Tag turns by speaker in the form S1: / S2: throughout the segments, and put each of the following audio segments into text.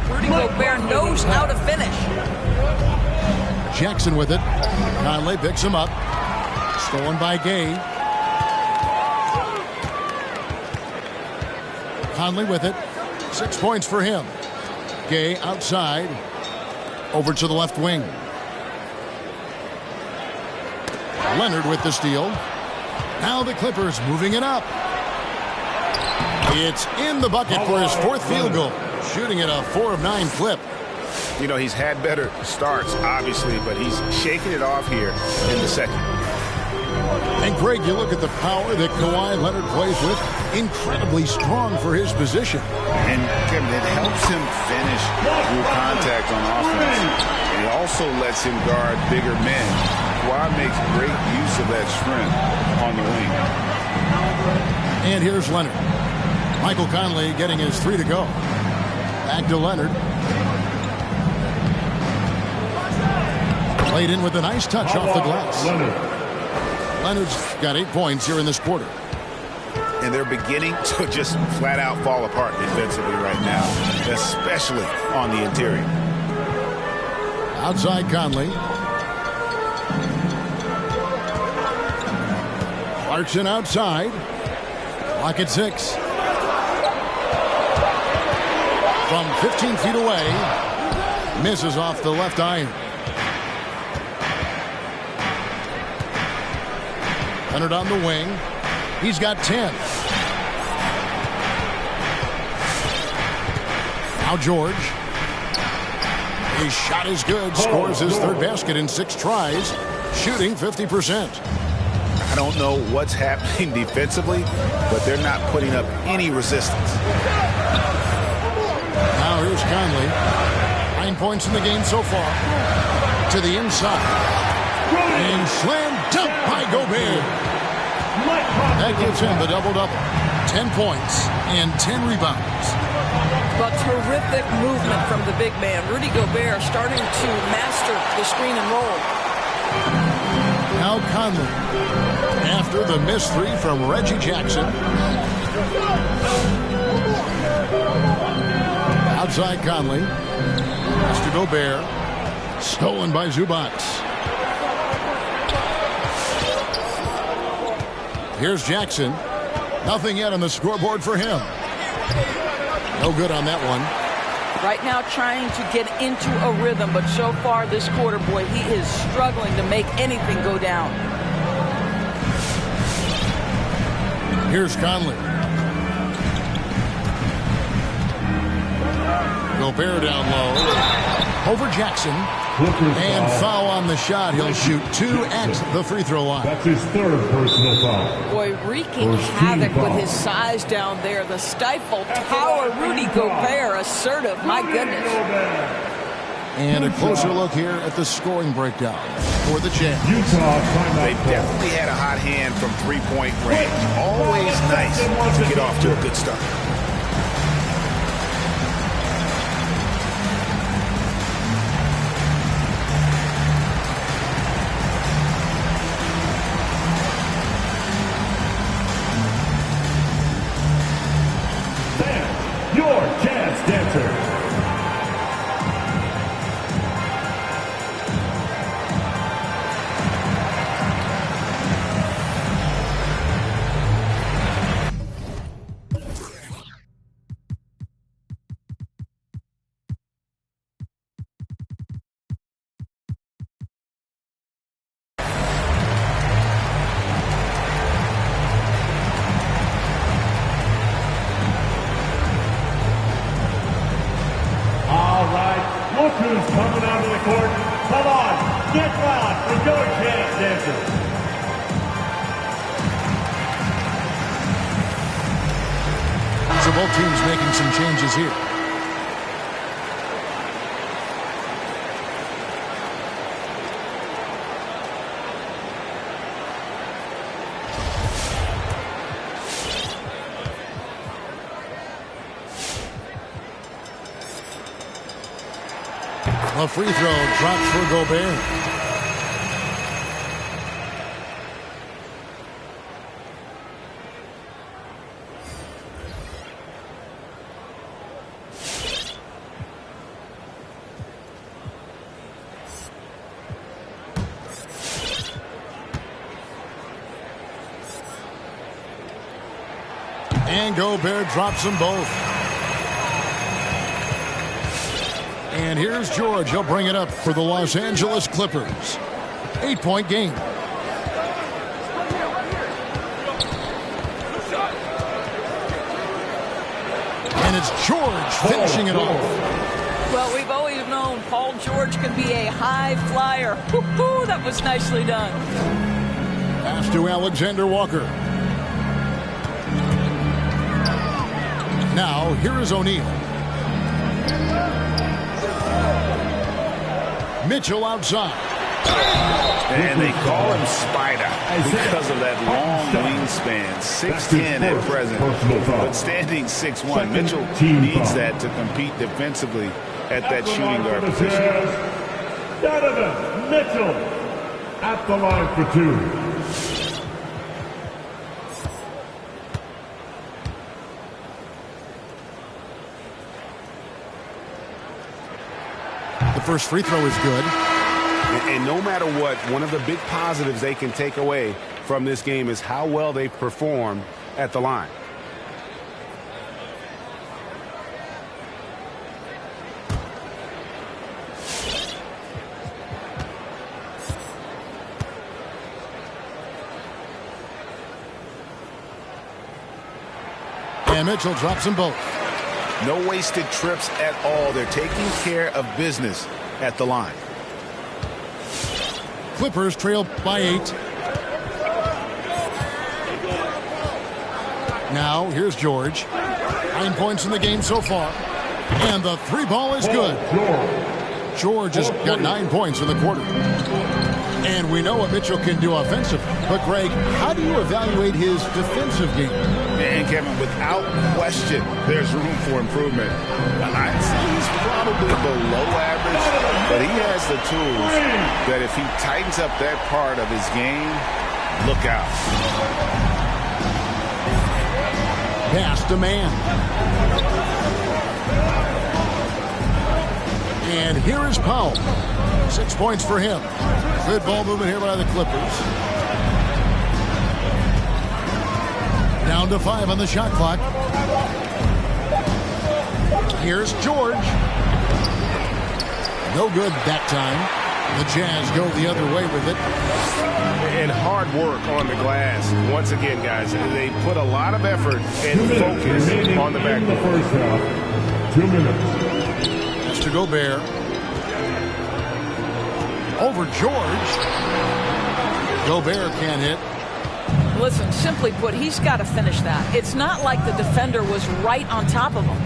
S1: up. Rudy Gobert knows how to finish.
S2: Jackson with it. Conley picks him up. Stolen by Gay. Conley with it. 6 points for him. Gay outside. Over to the left wing. Leonard with the steal. Now the Clippers moving it up. It's in the bucket for his 4th field goal. Shooting at a 4 of 9 clip.
S3: You know, he's had better starts, obviously, but he's shaking it off here in the second.
S2: And, Greg, you look at the power that Kawhi Leonard plays with. Incredibly strong for his position.
S3: And, Kevin, it helps him finish through contact on offense. It also lets him guard bigger men. Kawhi makes great use of that strength on the wing.
S2: And here's Leonard. Michael Conley getting his 3 to go. Back to Leonard. Played in with a nice touch off the glass. Leonard's got 8 points here in this quarter.
S3: And they're beginning to just flat out fall apart defensively right now, especially on the interior.
S2: Outside Conley. Clarkson outside. Clock at 6. From 15 feet away. Misses off the left iron. Leonard on the wing. He's got 10. Now George. His shot is good. Scores his 3rd basket in 6 tries. Shooting 50%.
S3: I don't know what's happening defensively, but they're not putting up any resistance.
S2: Now here's Conley. 9 points in the game so far. To the inside. And slam dunk by Gobert. That gives him the double-double. 10 points and 10 rebounds.
S1: But terrific movement from the big man. Rudy Gobert starting to master the screen and roll.
S2: Now Conley. After the missed 3 from Reggie Jackson. Outside Conley. Pass to Gobert. Stolen by Zubac. Here's Jackson. Nothing yet on the scoreboard for him. No good on that one.
S1: Right now trying to get into a rhythm, but so far this quarter, boy, he is struggling to make anything go down.
S2: Here's Conley. Gobert down low. Over Jackson. And foul on the shot. He'll shoot 2 at the free throw line.
S4: That's his 3rd personal foul.
S1: Boy, wreaking havoc with his size down there. The stifle tower, Rudy Gobert, assertive. My goodness.
S2: And a closer look here at the scoring breakdown for the champs.
S3: They definitely had a hot hand from 3-point range. Always nice to get off to a good start.
S4: Your jazz dancer. Look who's coming out of the court. Come on, get loud for your jazz dancers.
S2: So both teams making some changes here. A free throw dropped for Gobert. And Gobert drops them both. And here's George. He'll bring it up for the Los Angeles Clippers. 8-point game. And it's George finishing it off.
S1: Well, we've always known Paul George can be a high flyer. Woo-hoo, that was nicely done.
S2: Pass to Alexander Walker. Now, here is O'Neal. Mitchell outside.
S3: And they call him Spider because of that long wingspan. 6'10" at present, but standing 6'1". Mitchell needs that to compete defensively at that shooting guard position.
S4: Donovan Mitchell at the line for 2.
S2: The first free throw is good.
S5: And no matter what, one of the big positives they can take away from this game is how well they perform at the line.
S2: And Mitchell drops them both.
S3: No wasted trips at all. They're taking care of business at the line.
S2: Clippers trail by 8. Now, here's George. 9 points in the game so far. And the 3 ball is good. George has got 9 points in the quarter. And we know what Mitchell can do offensively. But, Greg, how do you evaluate his defensive game?
S3: And, Kevin, without question, there's room for improvement. I'd say he's probably below average, but he has the tools that if he tightens up that part of his game, look out.
S2: Pass to man. And here is Powell. 6 points for him. Good ball movement here by the Clippers. Down to 5 on the shot clock. Here's George. No good that time. The Jazz go the other way with it.
S5: And hard work on the glass. Once again, guys, they put a lot of effort and focus on the backboard.
S4: First half. 2 minutes.
S2: That's to Gobert. Over George. Gobert can't hit.
S1: Listen, simply put, he's got to finish that. It's not like the defender was right on top of him.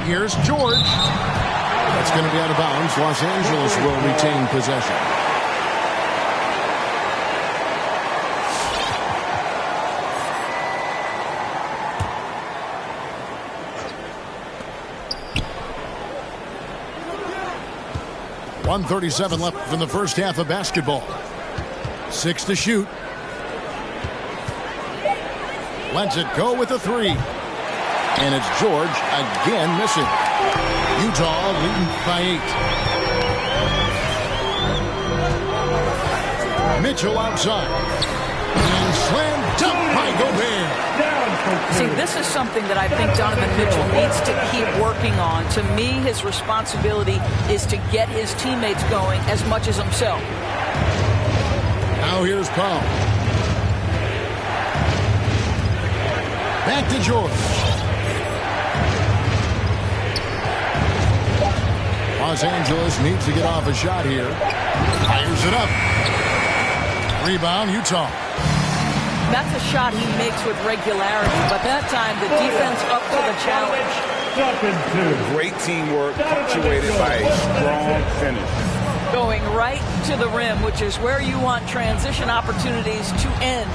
S2: Here's George. That's going to be out of bounds. Los Angeles will retain possession. .137 left in the first half of basketball. 6 to shoot. Lets it go with a 3. And it's George again missing. Utah leading by 8. Mitchell outside. And slam dunk by Gobert.
S1: See, this is something that I think Donovan Mitchell needs to keep working on. To me, his responsibility is to get his teammates going as much as himself.
S2: Now here's Powell. Back to George. Los Angeles needs to get off a shot here. Fires it up. Rebound, Utah.
S1: That's a shot he makes with regularity, but that time the defense up to the challenge.
S3: Great teamwork, punctuated by a strong finish.
S1: Going right to the rim, which is where you want transition opportunities to end.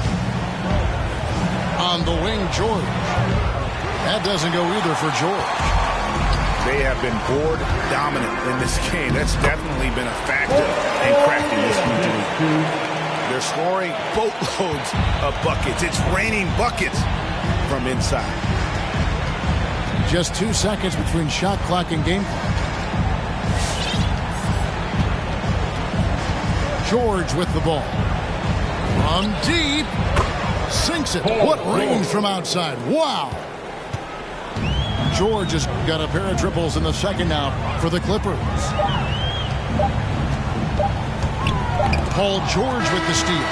S2: On the wing, George. That doesn't go either for George.
S3: They have been board dominant in this game. That's definitely been a factor in cracking this routine. They're scoring boatloads of buckets. It's raining buckets from inside.
S2: Just 2 seconds between shot clock and game clock. George with the ball. From deep. Sinks it. What range from outside. Wow. George has got a pair of triples in the second now for the Clippers. Paul George with the steal.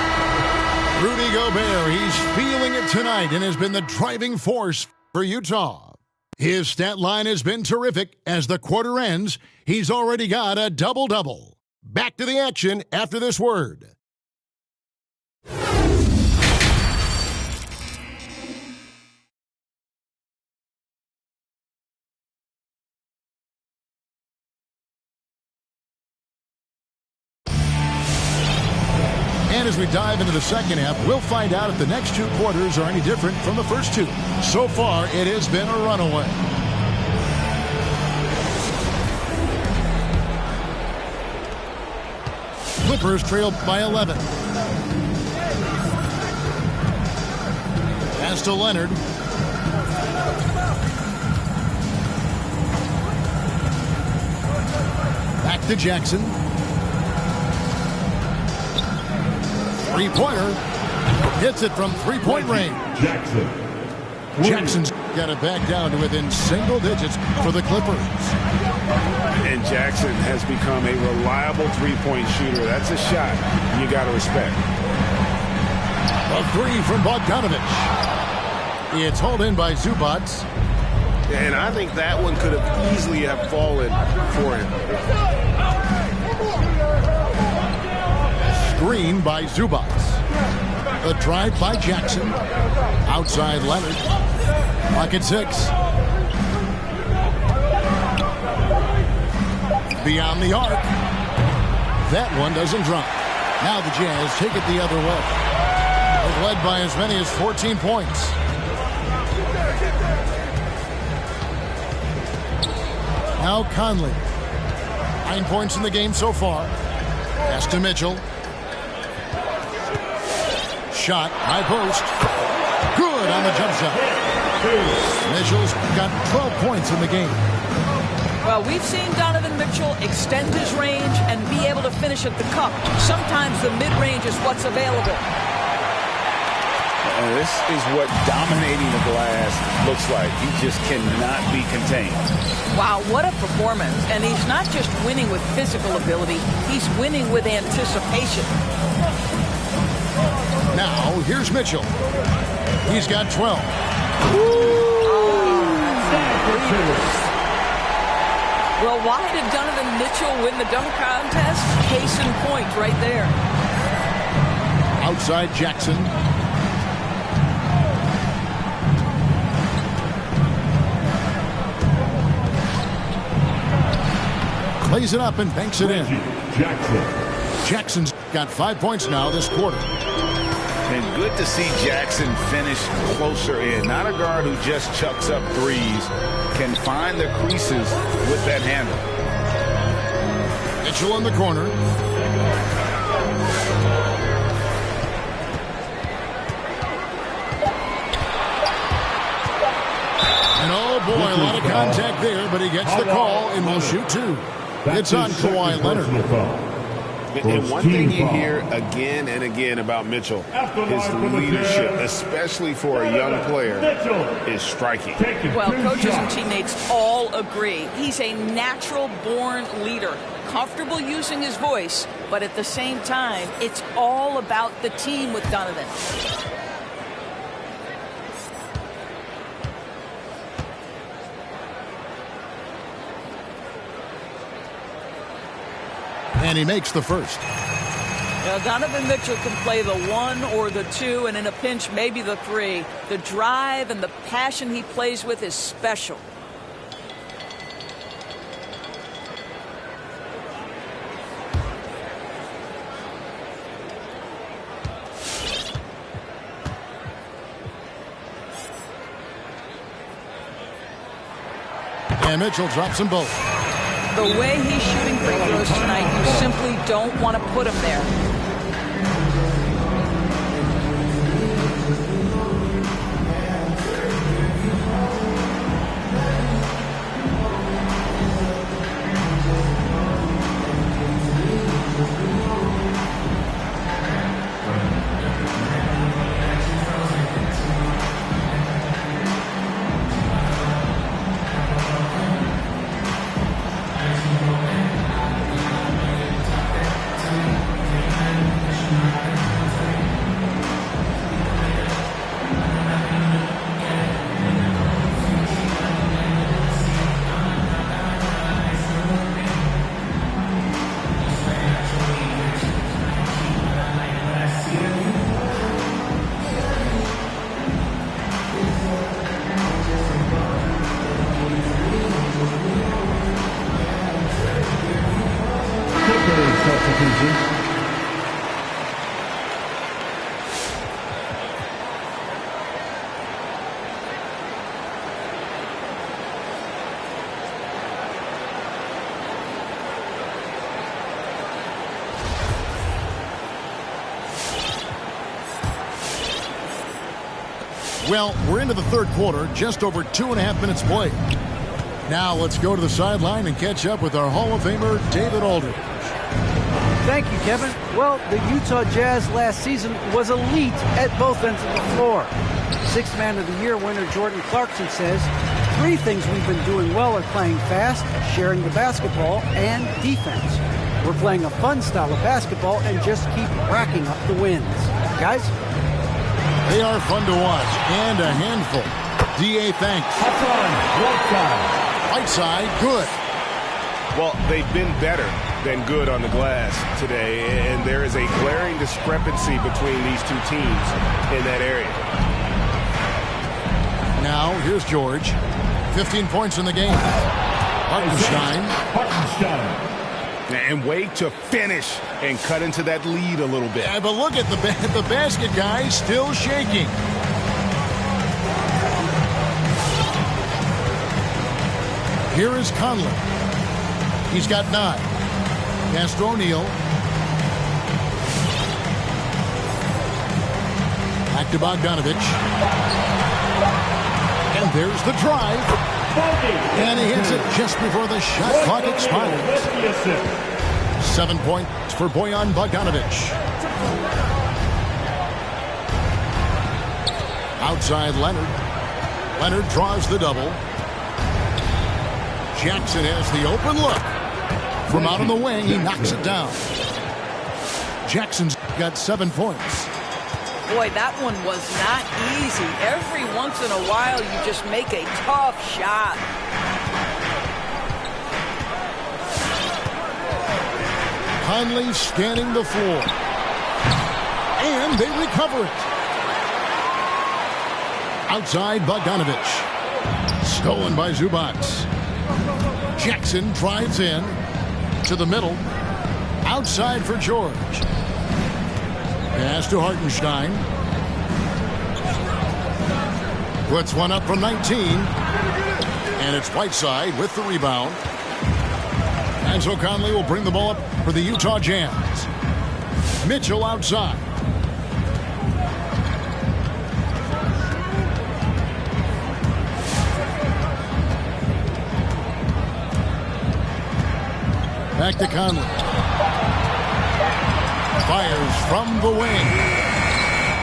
S2: Rudy Gobert, he's feeling it tonight and has been the driving force for Utah. His stat line has been terrific. As the quarter ends, he's already got a double-double. Back to the action after this word. And as we dive into the second half, we'll find out if the next two quarters are any different from the first two. So far, it has been a runaway. Clippers trailed by 11. Pass to Leonard. Back to Jackson. Three-pointer. Hits it from three-point range. Jackson's got it back down to within single digits for the Clippers.
S5: And Jackson has become a reliable three-point shooter. That's a shot you got to respect.
S2: A three from Bogdanovich. It's hauled in by Zubac.
S5: And I think that one could have easily have fallen for him.
S2: Screen by Zubac. A drive by Jackson. Outside Leonard. Pocket six. Beyond the arc. That one doesn't drop. Now the Jazz take it the other way. They've led by as many as 14 points. Now Conley. 9 points in the game so far. Pass to Mitchell. Shot, high post. Good on the jump shot. Mitchell's got 12 points in the game.
S1: Well, we've seen Donovan Mitchell extend his range and be able to finish at the cup. Sometimes the mid-range is what's available.
S3: And this is what dominating the glass looks like. He just cannot be contained.
S1: Wow, what a performance. And he's not just winning with physical ability, he's winning with anticipation.
S2: Now, here's Mitchell. He's got 12.
S1: Well, why did Donovan Mitchell win the dunk contest? Case in point right there.
S2: Outside Jackson. Plays it up and banks it in. Jackson's got 5 points now this quarter.
S3: And good to see Jackson finish closer in. Not a guard who just chucks up threes. Can find the creases with that handle.
S2: Mitchell in the corner. And oh boy, a lot of contact there, but he gets the call and will shoot two. It's on Kawhi Leonard.
S5: And one thing you hear again and again about Mitchell, his leadership, especially for a young player, is striking.
S1: Well, coaches and teammates all agree. He's a natural-born leader, comfortable using his voice, but at the same time, it's all about the team with Donovan.
S2: And he makes the first.
S1: Now, Donovan Mitchell can play the 1 or the 2, and in a pinch, maybe the 3. The drive and the passion he plays with is special.
S2: And Mitchell drops them both.
S1: The way he's shooting free throws tonight, you simply don't want to put him there.
S4: substitution.
S2: Well, we're into the third quarter, just over 2.5 minutes played. Now let's go to the sideline and catch up with our Hall of Famer, David Aldridge.
S6: Thank you, Kevin. Well, the Utah Jazz last season was elite at both ends of the floor. Sixth Man of the Year winner Jordan Clarkson says, 3 things we've been doing well are playing fast, sharing the basketball, and defense. We're playing a fun style of basketball and just keep racking up the wins. Guys?
S2: They are fun to watch and a handful. D.A. thanks. Whiteside, good.
S5: Well, they've been better than good on the glass today, and there is a glaring discrepancy between these two teams in that area.
S2: Now, here's George. 15 points in the game. Hartenstein.
S5: And wait to finish and cut into that lead a little bit.
S2: Yeah, but look at the basket guy still shaking. Here is Conley. He's got 9. Pass to O'Neal. Back to Bogdanovich. And there's the drive. And he hits it just before the shot clock expires. 7 points for Bojan Bogdanovich. Outside Leonard. Leonard draws the double. Jackson has the open look. From out on the wing, he knocks it down. Jackson's got 7 points.
S1: Boy, that one was not easy. Every once in a while, you just make a tough shot.
S2: Conley scanning the floor. And they recover it. Outside Bogdanovich. Stolen by Zubac. Jackson drives in to the middle. Outside for George. Pass to Hartenstein. Puts one up from 19. And it's Whiteside with the rebound. And so Conley will bring the ball up for the Utah Jazz. Mitchell outside. Back to Conley. Fires from the wing.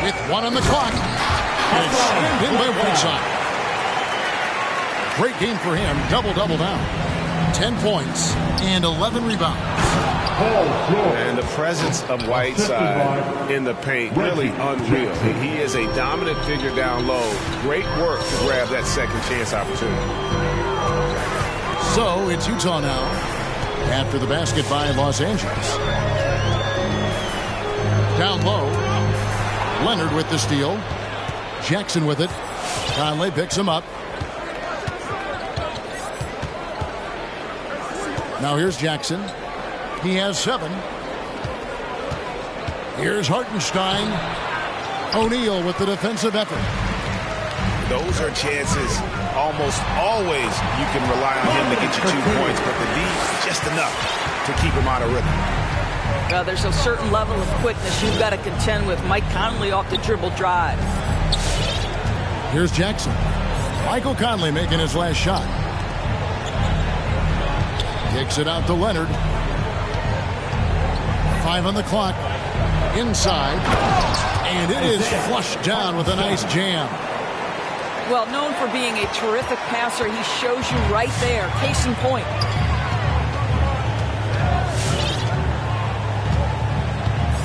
S2: With 1 on the clock. And it's slammed in by Whiteside. Great game for him. Double-double now. 10 points and 11 rebounds.
S5: And the presence of Whiteside in the paint, really unreal. He is a dominant figure down low. Great work to grab that second chance opportunity.
S2: So it's Utah now after the basket by Los Angeles. Down low. Leonard with the steal. Jackson with it. Conley picks him up. Now here's Jackson. He has 7. Here's Hartenstein. O'Neal with the defensive effort.
S5: Those are chances almost always you can rely on him to get you 2 points, but the D just enough to keep him out of rhythm.
S1: There's a certain level of quickness you've got to contend with. Mike Conley off the dribble drive.
S2: Here's Jackson. Michael Conley making his last shot. Kicks it out to Leonard. 5 on the clock. Inside. And it is flushed down with a nice jam.
S1: Well, known for being a terrific passer, he shows you right there. Case in point.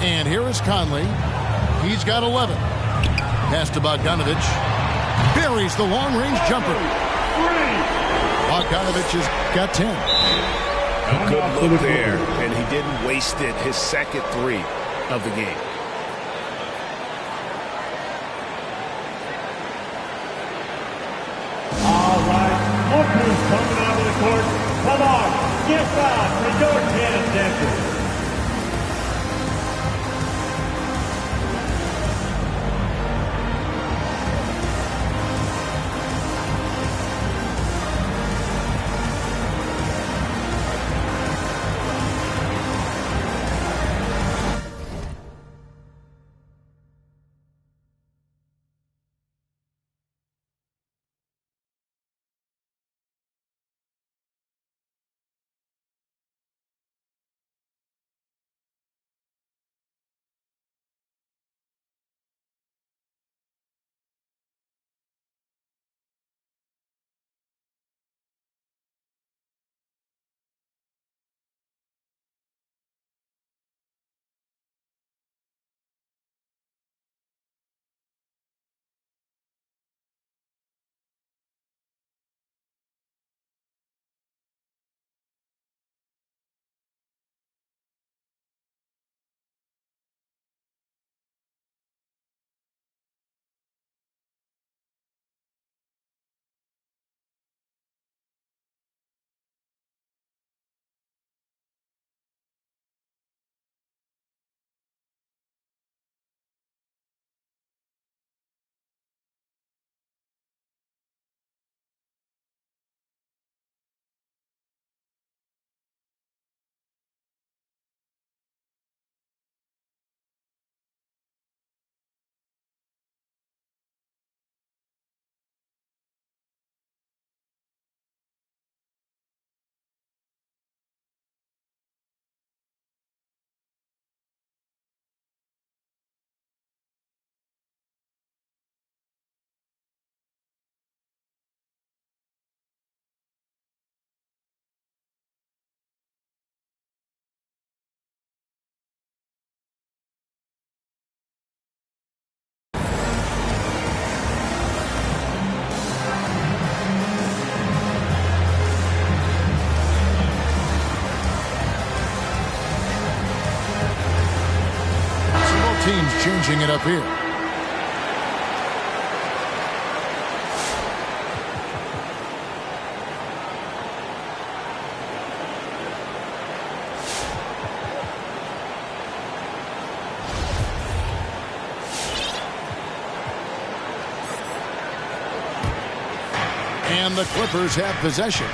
S2: And here is Conley. He's got 11. Pass to Bogdanovich. Buries the long-range jumper. Bogdanovich has got 10.
S5: A good look there, and he didn't waste it. His second 3 of the game.
S4: All right, look who's coming out of the court. Come on, get back for your attention.
S2: changing it up here. And the Clippers have possession.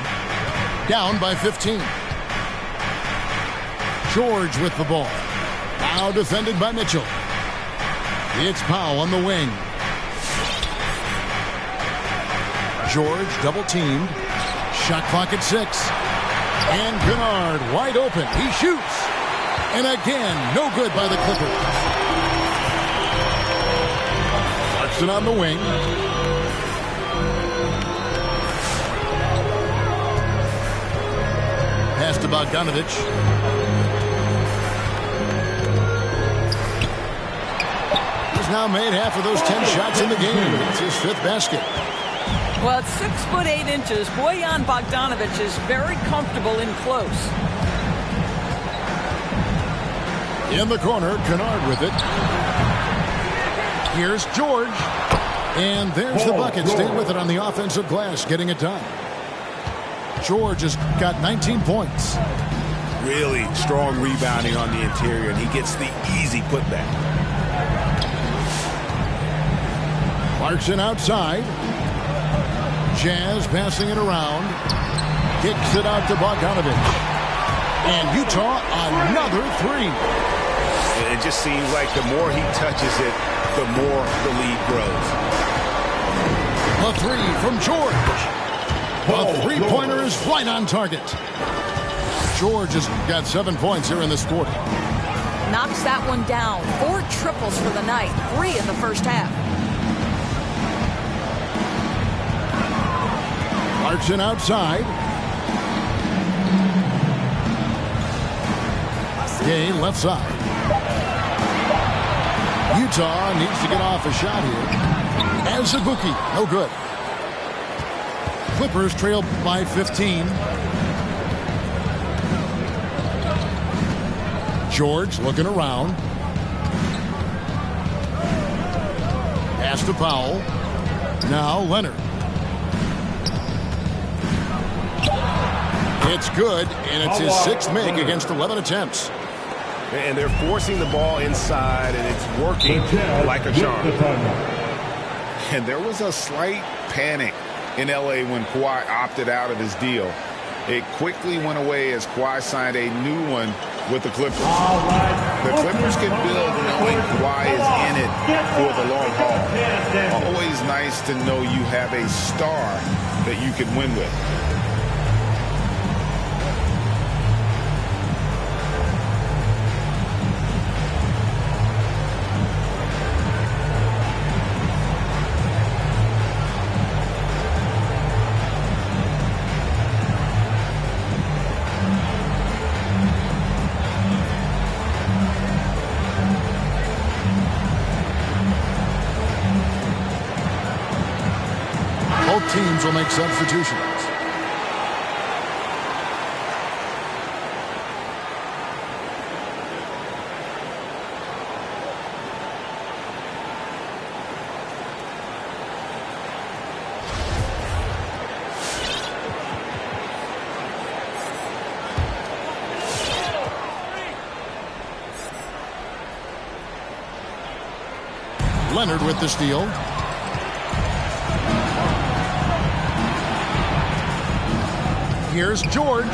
S2: Down by 15. George with the ball. Now defended by Mitchell. It's Powell on the wing. George double teamed. Shot clock at 6. And Kennard wide open. He shoots. And again, no good by the Clippers. Clarkson on the wing. Pass to Bogdanovich. He's now made half of those 10 shots in the game. It's his 5th basket.
S1: Well, at 6'8". Bojan Bogdanovich is very comfortable in close.
S2: In the corner, Kennard with it. Here's George. And there's the bucket. Stay with it on the offensive glass, getting it done. George has got 19 points.
S5: Really strong rebounding on the interior, and he gets the easy putback.
S2: Clarkson outside. Jazz passing it around. Kicks it out to Bogdanovich. And Utah another 3.
S5: It just seems like the more he touches it, the more the lead grows.
S2: A 3 from George. A three-pointer is right on target. George has got 7 points here in this quarter.
S1: Knocks that one down. 4 triples for the night. 3 in the first half.
S2: Clarkson outside. Gay left side. Utah needs to get off a shot here. And Zaguki, no good. Clippers trail by 15. George looking around. Pass to Powell. Now Leonard. It's good, and it's his 6th make against 11 attempts.
S5: And they're forcing the ball inside, and it's working like a charm.
S3: And there was a slight panic in L.A. when Kawhi opted out of his deal. It quickly went away as Kawhi signed a new one with the Clippers. The Clippers can build knowing Kawhi is in it for the long haul. Always nice to know you have a star that you can win with.
S2: Both teams will make substitutions. Leonard with the steal. Here's George.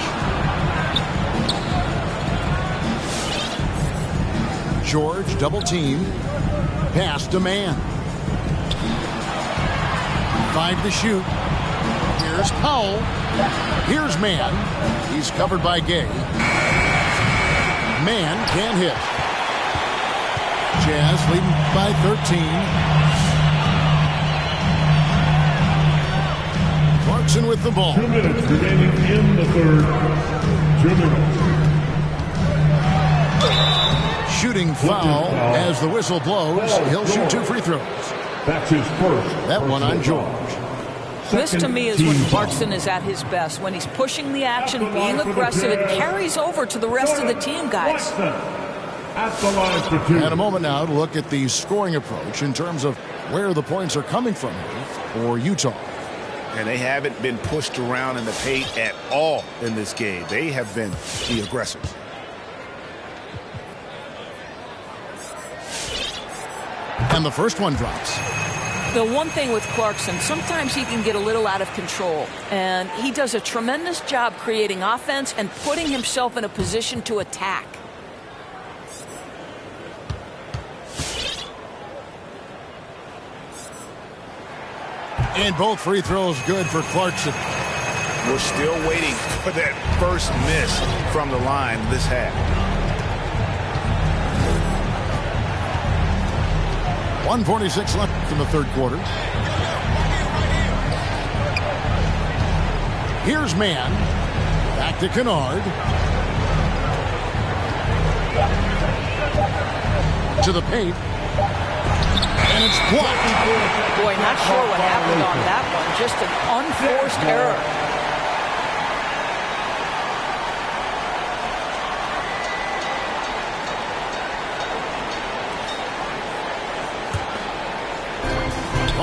S2: George double teamed. Pass to Mann. 5 to shoot. Here's Powell. Here's Mann. He's covered by Gay. Mann can't hit. Jazz leading by 13. Clarkson with the ball.
S4: 2 minutes remaining in the third. 2 minutes.
S2: Shooting foul as the whistle blows. He'll shoot 2 free throws.
S4: That's his first.
S2: That one on George.
S1: This to me is when Clarkson is at his best. When he's pushing the action, being aggressive, it carries over to the rest of the team, guys.
S4: at the line for two.
S2: And a moment now to look at the scoring approach in terms of where the points are coming from for Utah.
S3: And they haven't been pushed around in the paint at all in this game. They have been the aggressors.
S2: And the first one drops.
S1: The one thing with Clarkson, sometimes he can get a little out of control, and he does a tremendous job creating offense and putting himself in a position to attack.
S2: And both free throws good for Clarkson.
S3: We're still waiting for that first miss from the line this half.
S2: 1:46 left in the third quarter. Here's Mann. Back to Kennard. To the paint. And it's blocked.
S1: Boy, not sure what happened on that one. Just an unforced error.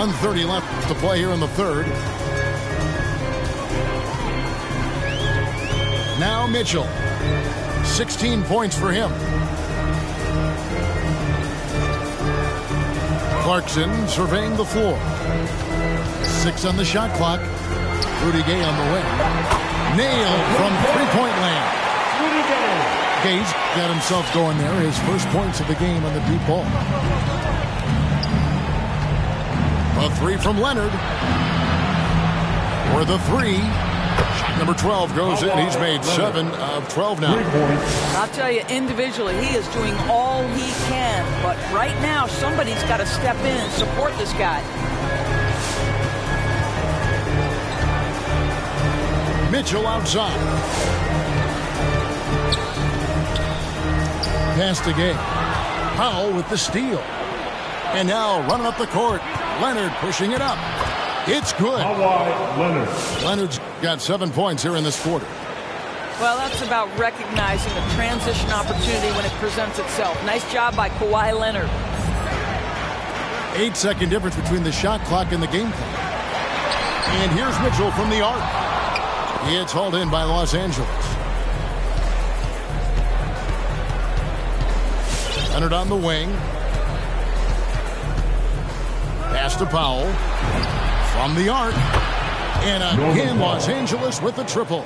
S2: .130 left to play here in the third. Now Mitchell. 16 points for him. Clarkson surveying the floor. 6 on the shot clock. Rudy Gay on the wing. Nailed from three-point land. Gay's got himself going there. His first points of the game on the deep ball. A three from Leonard. For the three. Shot number 12 goes in. He's made 7 of 12 now.
S1: I'll tell you, individually, he is doing all he can. But right now, somebody's got to step in and support this guy.
S2: Mitchell outside. Pass to Gay. Powell with the steal. And now running up the court. Leonard pushing it up. It's good. Leonard's got 7 points here in this quarter.
S1: Well, that's about recognizing a transition opportunity when it presents itself. Nice job by Kawhi Leonard.
S2: 8-second difference between the shot clock and the game clock. And here's Mitchell from the arc. It's hauled in by Los Angeles. Leonard on the wing. Pass to Powell. From the arc. And again, Los Angeles with the triple.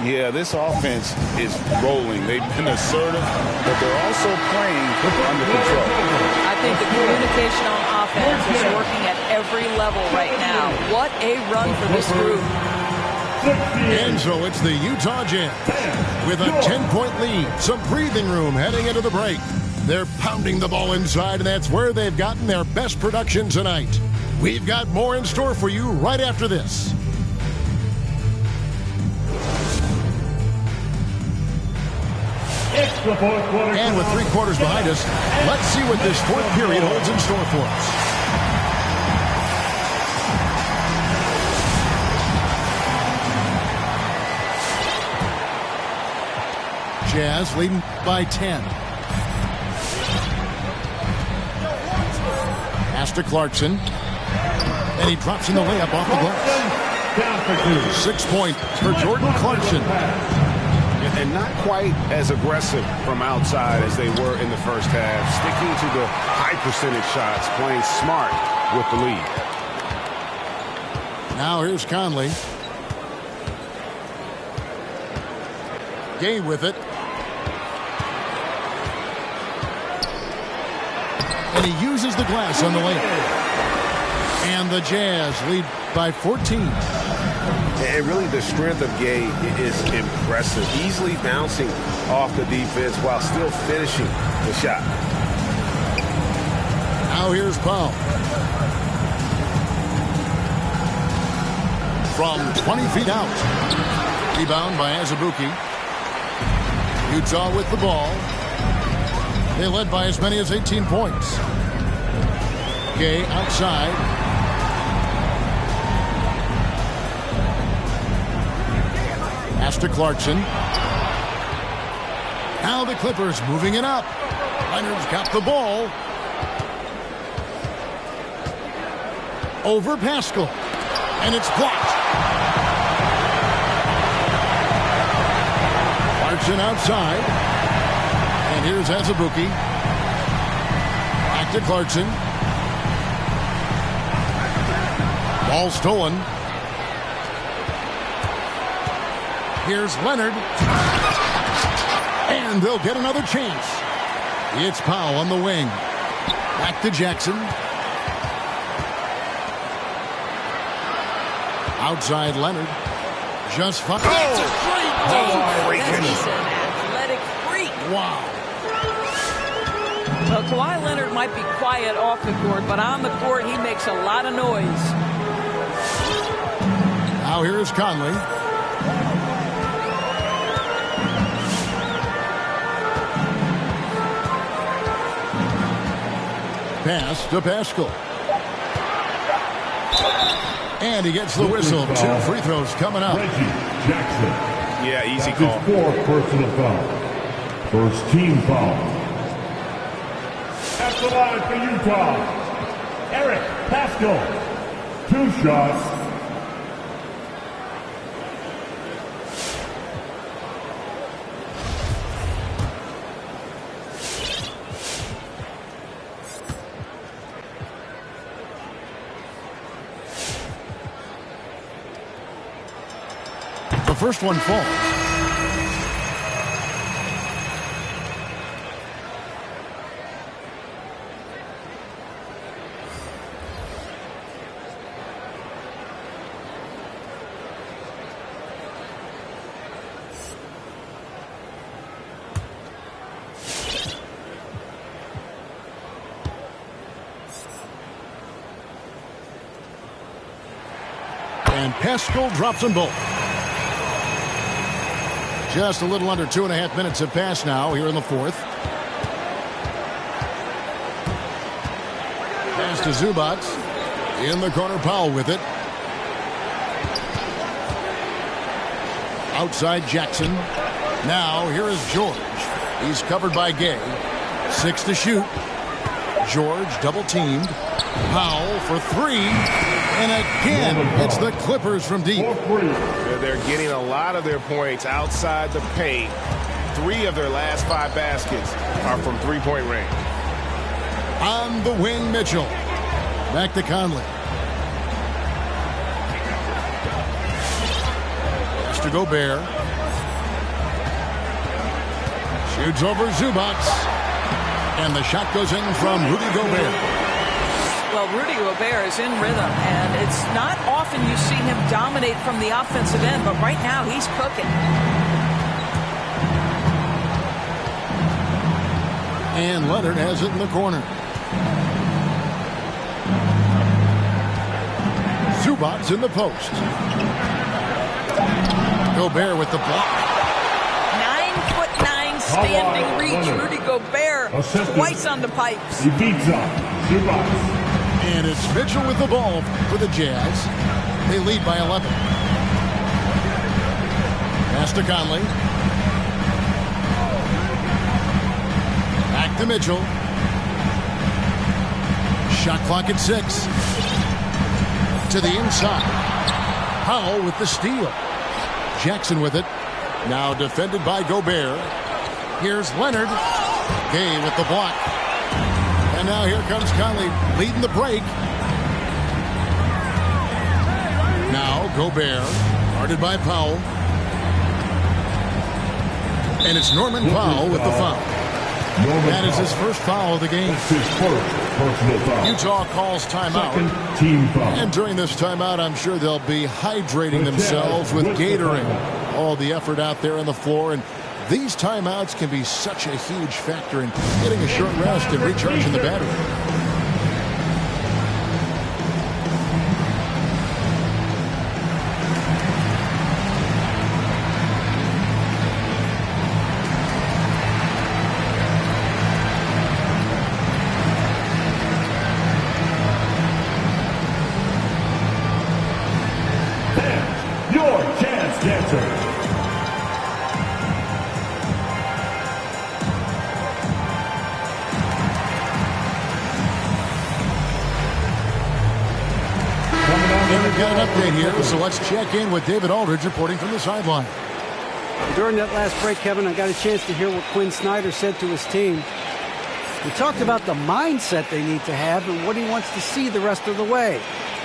S3: Yeah, this offense is rolling. They've been assertive, but they're also playing under control.
S1: I think the communication on offense is working at every level right now. What a run for this group.
S2: And so it's the Utah Jazz with a 10-point lead. Some breathing room heading into the break. They're pounding the ball inside, and that's where they've gotten their best production tonight. We've got more in store for you right after this. And with 3 quarters behind us, let's see what this fourth period holds in store for us. Jazz leading by 10. Pass to Clarkson. And he drops in the layup off the glass. 6 points for Jordan Clarkson.
S5: And not quite as aggressive from outside as they were in the first half. Sticking to the high percentage shots, playing smart with the lead.
S2: Now here's Conley. Gay with it. And he uses the glass on the layup. And the Jazz lead by 14.
S5: And really the strength of Gay is impressive. Easily bouncing off the defense while still finishing the shot.
S2: Now here's Powell. From 20 feet out. Rebound by Azubuike. Utah with the ball. They led by as many as 18 points. Gay outside. Pass to Clarkson. Now the Clippers moving it up. Leonard's got the ball. Over Pascal. And it's blocked. Clarkson outside. And here's Azubuike. Back to Clarkson. Ball stolen. Here's Leonard. And they'll get another chance. It's Powell on the wing. Back to Jackson. Outside Leonard. Just fine.
S1: That's a great game.
S3: Freaking.
S1: He's an athletic freak.
S2: Wow.
S1: Well, Kawhi Leonard might be quiet off the court, but on the court, he makes a lot of noise.
S2: Now here's Conley. Pass to Pascal. And he gets the whistle. 2 free throws coming up.
S4: Reggie Jackson.
S3: Yeah, easy
S4: That's
S3: call.
S4: his 4th personal foul. First team foul. At the line for Utah, Eric Pascal. 2 shots.
S2: The first one falls. And Pascal drops them both. Just a little under 2.5 minutes have passed now here in the 4th. Pass to Zubac. In the corner, Powell with it. Outside Jackson. Now here is George. He's covered by Gay. 6 to shoot. George double teamed. Powell for 3. And again, it's the Clippers from deep.
S5: They're getting a lot of their points outside the paint. 3 of their last 5 baskets are from three-point range.
S2: On the wing, Mitchell. Back to Conley. Pass to Gobert. Shoots over Zubac. And the shot goes in from Rudy Gobert.
S1: Well, Rudy Gobert is in rhythm, and it's not often you see him dominate from the offensive end, but right now he's cooking.
S2: And Leonard has it in the corner. Zubac in the post. Gobert with the block.
S1: 9'9" standing reach. Rudy Gobert twice on the pipes.
S4: He beats up Zubac.
S2: And it's Mitchell with the ball for the Jazz. They lead by 11. Pass to Conley. Back to Mitchell. Shot clock at 6. To the inside. Powell with the steal. Jackson with it. Now defended by Gobert. Here's Leonard. Gay with the block. And now here comes Conley leading the break. Now Gobert, guarded by Powell. And it's Norman Powell with the foul. That is his first foul of the game.
S4: That's his first personal foul.
S2: Utah calls timeout.
S4: Second team foul.
S2: And during this timeout, I'm sure they'll be hydrating themselves with Gatorade. All the effort out there on the floor. And these timeouts can be such a huge factor in getting a short rest and recharging the battery.
S4: Your chance dancer.
S2: update here, so let's check in with David Aldridge reporting from the sideline.
S6: During that last break, Kevin, I got a chance to hear what Quinn Snyder said to his team. He talked about the mindset they need to have and what he wants to see the rest of the way.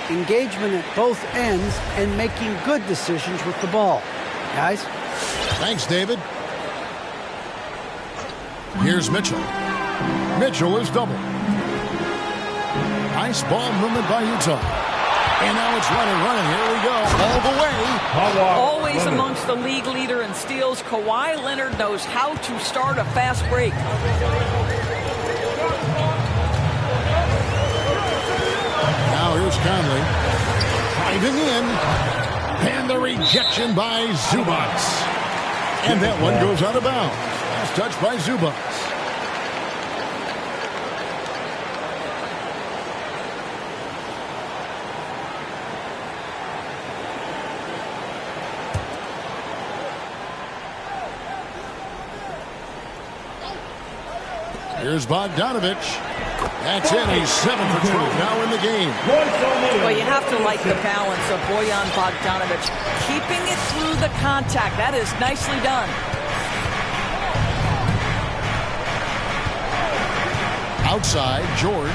S6: Engagement at both ends and making good decisions with the ball. Guys?
S2: Thanks, David. Here's Mitchell. Mitchell is double. Nice ball movement by Utah. And now it's running. Here we go. All the way.
S1: Always amongst the league leader in steals, Kawhi Leonard knows how to start a fast break.
S2: Now here's Conley. Driving in. And the rejection by Zubac. And that one goes out of bounds. Last touch by Zubac. Here's Bogdanovich. That's it. He's 7 for 12 now in the game.
S1: Well, you have to like the balance of Bojan Bogdanovich. Keeping it through the contact. That is nicely done.
S2: Outside, George.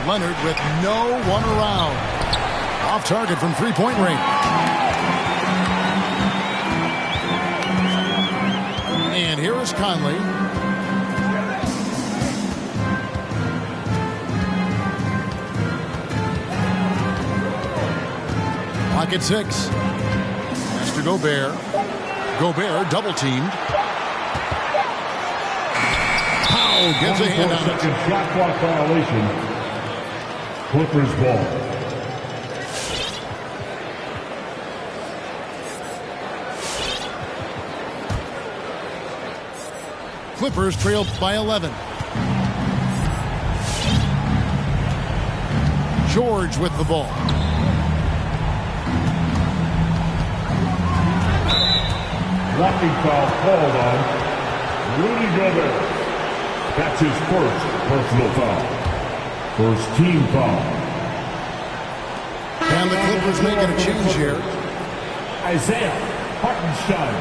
S2: Leonard with no one around. Off target from three-point range. And here is Conley. Pocket 6. Pass to Gobert. Gobert double-teamed. Powell gets a hand on it.
S4: Shot clock violation. Clippers ball.
S2: Clippers trail by 11. George with the ball.
S4: Blocking foul called on Rudy Gobert. That's his first personal foul. First team foul.
S2: And the Clippers making a change here.
S4: Isaiah Hartenstein.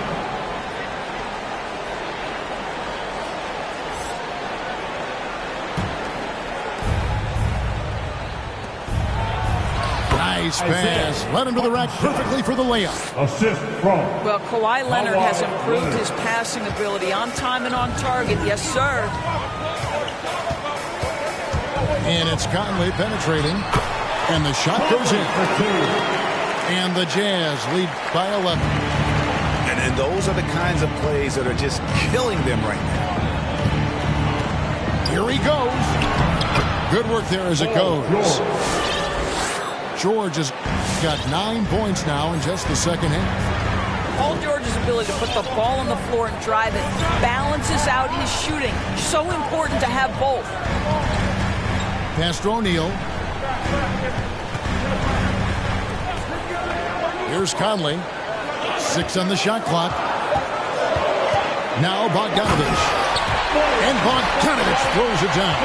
S2: Nice pass. Led him to the rack perfectly for the layup.
S4: Assist from.
S1: Well, Kawhi Leonard has improved his passing ability on time and on target. Yes, sir.
S2: And it's Conley penetrating. And the shot goes in. And the Jazz lead by 11.
S3: And those are the kinds of plays that are just killing them right now.
S2: Here he goes. Good work there as it goes. George has got 9 points now in just the second half.
S1: Paul George's ability to put the ball on the floor and drive it balances out his shooting. So important to have both.
S2: Pass to O'Neal. Here's Conley. 6 on the shot clock. Now Bogdanovich. And Bogdanovich throws it down.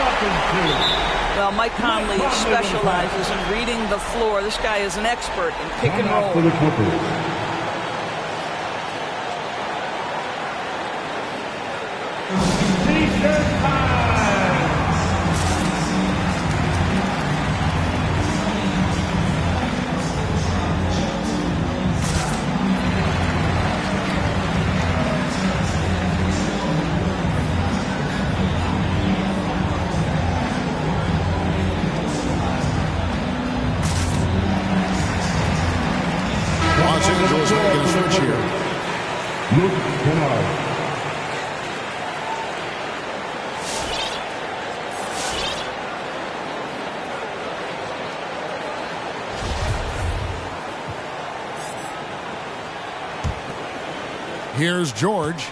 S1: Well, Mike Conley specializes in reading the floor. This guy is an expert in pick and roll.
S4: For the Clippers.
S2: Here's George.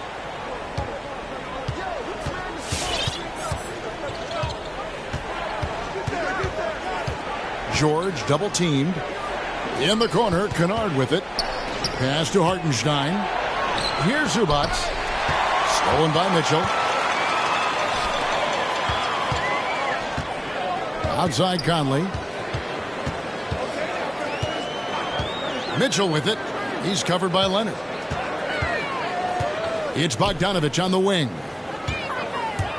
S2: George double teamed. In the corner, Kennard with it. Pass to Hartenstein. Here's Zubac. Stolen by Mitchell. Outside Conley. Mitchell with it. He's covered by Leonard. It's Bogdanovich on the wing.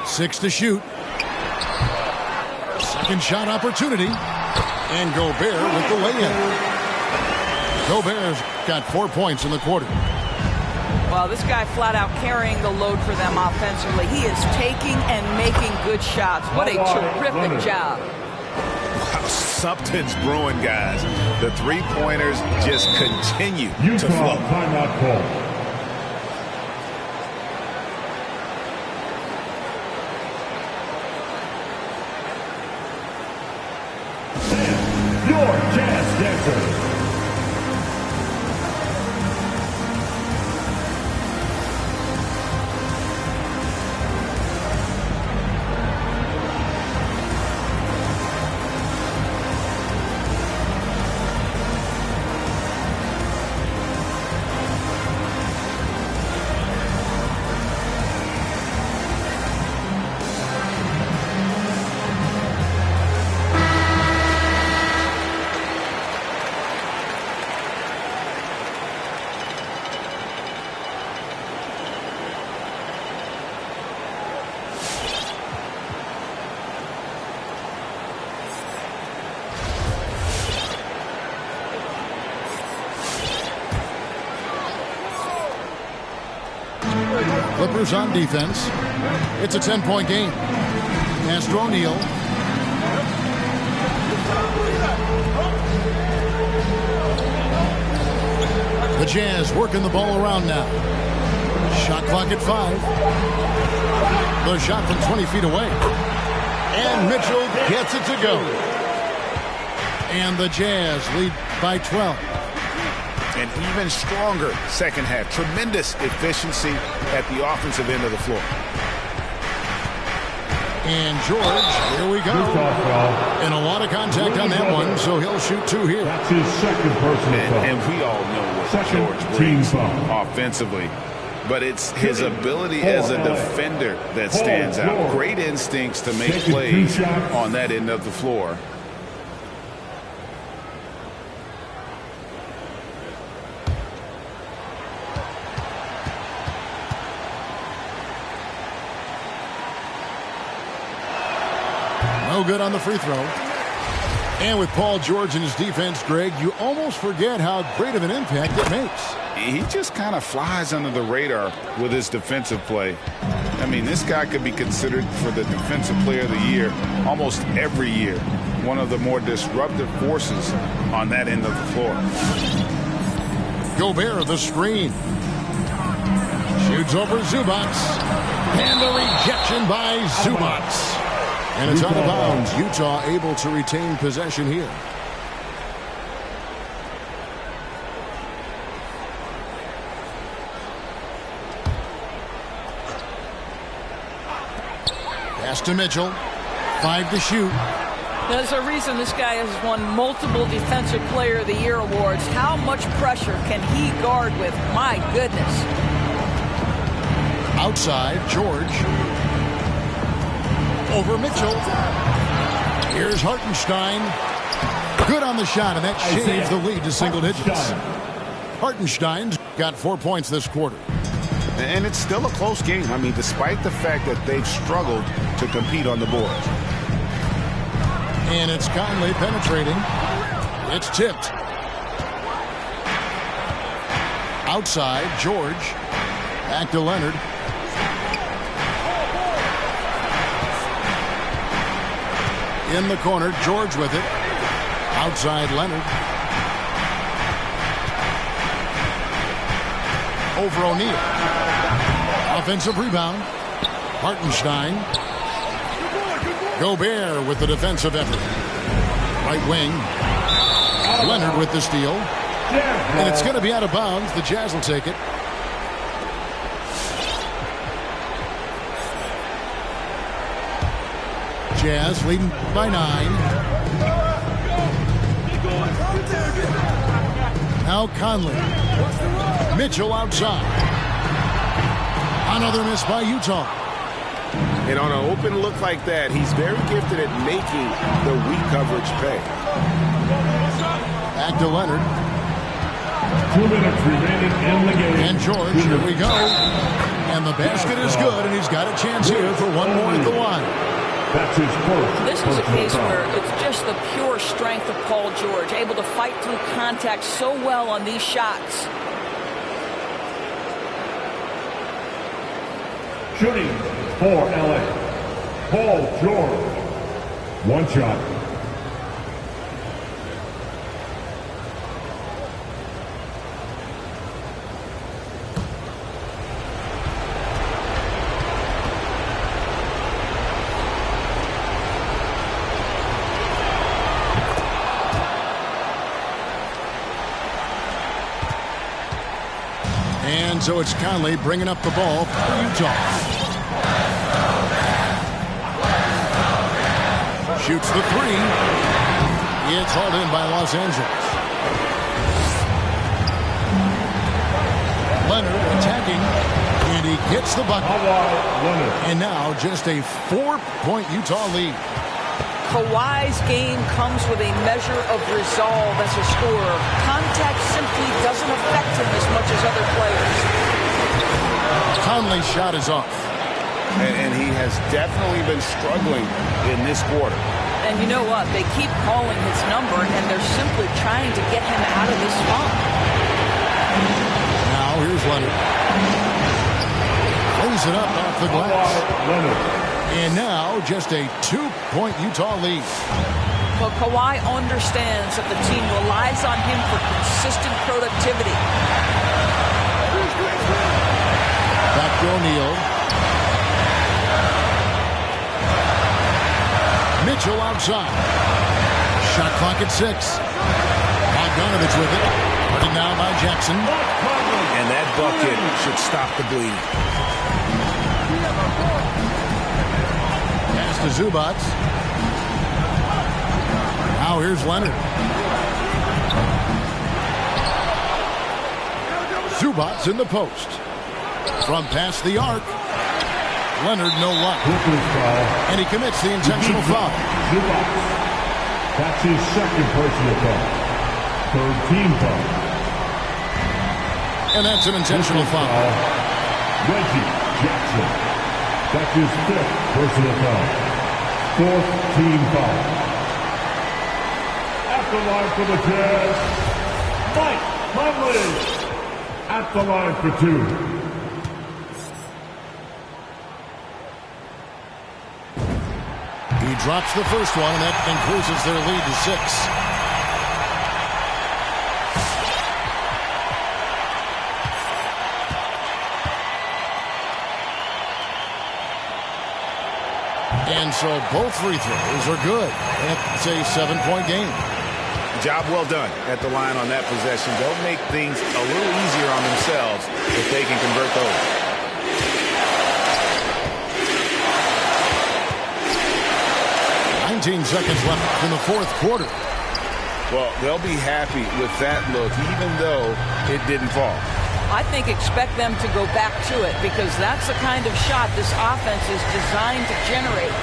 S2: 6 to shoot. Second shot opportunity. And Gobert with the lay-in. Gobert's got 4 points in the quarter.
S1: Well, this guy flat out carrying the load for them offensively. He is taking and making good shots. What a terrific job.
S3: Wow, something's brewing, guys. The three-pointers just continue to flow.
S4: Timeout call. Your Jazz Dancers.
S2: Clippers on defense. It's a 10-point game. Castro O'Neal. The Jazz working the ball around now. Shot clock at 5. The shot from 20 feet away. And Mitchell gets it to go. And the Jazz lead by 12.
S3: An even stronger second half. Tremendous efficiency at the offensive end of the floor.
S2: And George, here we go. And a lot of contact on that one, so he'll shoot 2 here.
S4: That's his second personal foul.
S3: And we all know what
S4: Second
S3: George
S4: team
S3: brings
S4: foul.
S3: offensively. But it's his ability as a defender that stands out. Great instincts to make plays on that end of the floor.
S2: No good on the free throw. And with Paul George in his defense, Greg, you almost forget how great of an impact it makes.
S3: He just kind of flies under the radar with his defensive play. I mean, this guy could be considered for the Defensive Player of the Year almost every year. One of the more disruptive forces on that end of the floor.
S2: Gobert, the screen. Shoots over Zubac. And the rejection by Zubac. And it's out of bounds. Utah able to retain possession here. Pass to Mitchell. 5 to shoot.
S1: There's a reason this guy has won multiple Defensive Player of the Year awards. How much pressure can he guard with? My goodness.
S2: Outside, George. Over Mitchell. Here's Hartenstein. Good on the shot, and that shaves the lead to single digits. Hartenstein's got 4 points this quarter.
S3: And it's still a close game. I mean, despite the fact that they've struggled to compete on the boards.
S2: And it's Conley penetrating. It's tipped. Outside, George. Back to Leonard. In the corner, George with it. Outside, Leonard. Over O'Neal. Offensive rebound. Hartenstein. Gobert with the defensive effort. Right wing. Leonard with the steal. And it's going to be out of bounds. The Jazz will take it. Jazz leading by 9. Now Conley. Mitchell outside. Another miss by Utah.
S5: And on an open look like that, he's very gifted at making the weak coverage pay.
S2: Back to Leonard.
S4: 2 minutes remaining in the game.
S2: And George, here we go. And the basket is good, and he's got a chance here for one more at the line.
S4: That's his first.
S1: This is a case where it's just the pure strength of Paul George, able to fight through contact so well on these shots.
S4: Shooting for LA, Paul George. One shot.
S2: And so it's Conley bringing up the ball for Utah. Shoots the three. It's hauled in by Los Angeles. Leonard attacking, and he gets the bucket. And now just a 4-point Utah lead.
S1: Kawhi's game comes with a measure of resolve as a scorer. Contact simply doesn't affect him as much as other players.
S2: Conley's shot is off.
S3: And he has definitely been struggling in this quarter.
S1: And you know what? They keep calling his number, and they're simply trying to get him out of this funk.
S2: Now here's Leonard. Plays it up off the glass. And now just a 2-point Utah lead.
S1: Well, Kawhi understands that the team relies on him for consistent productivity.
S2: Back to O'Neal. Mitchell outside. Shot clock at 6. Bogdanovich with it. Guarded now by Jackson.
S5: And that bucket should stop the bleed.
S2: Pass to Zubac. Now here's Leonard. Zubac in the post. From past the arc. Leonard no luck. And he commits the intentional foul.
S4: That's his second personal foul. Third team foul.
S2: And that's an intentional foul.
S4: Reggie Jackson. That's his fifth personal foul. Fourth team foul. At the line for the Jazz, Mike Conley. At the line for 2.
S2: He drops the first one, and that increases their lead to 6. And so both free throws are good. It's a 7-point game.
S3: Job well done at the line on that possession. They'll make things a little easier on themselves if they can convert those.
S2: 19 seconds left in the fourth quarter.
S3: Well, they'll be happy with that look, even though it didn't fall.
S1: I think expect them to go back to it because that's the kind of shot this offense is designed to generate.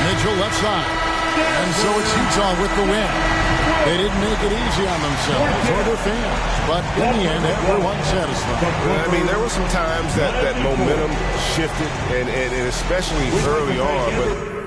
S2: Mitchell left side. And so it's Utah with the win. They didn't make it easy on themselves or their fans. But in the end, everyone's satisfied.
S5: I mean, there were some times that momentum shifted, and especially early on. But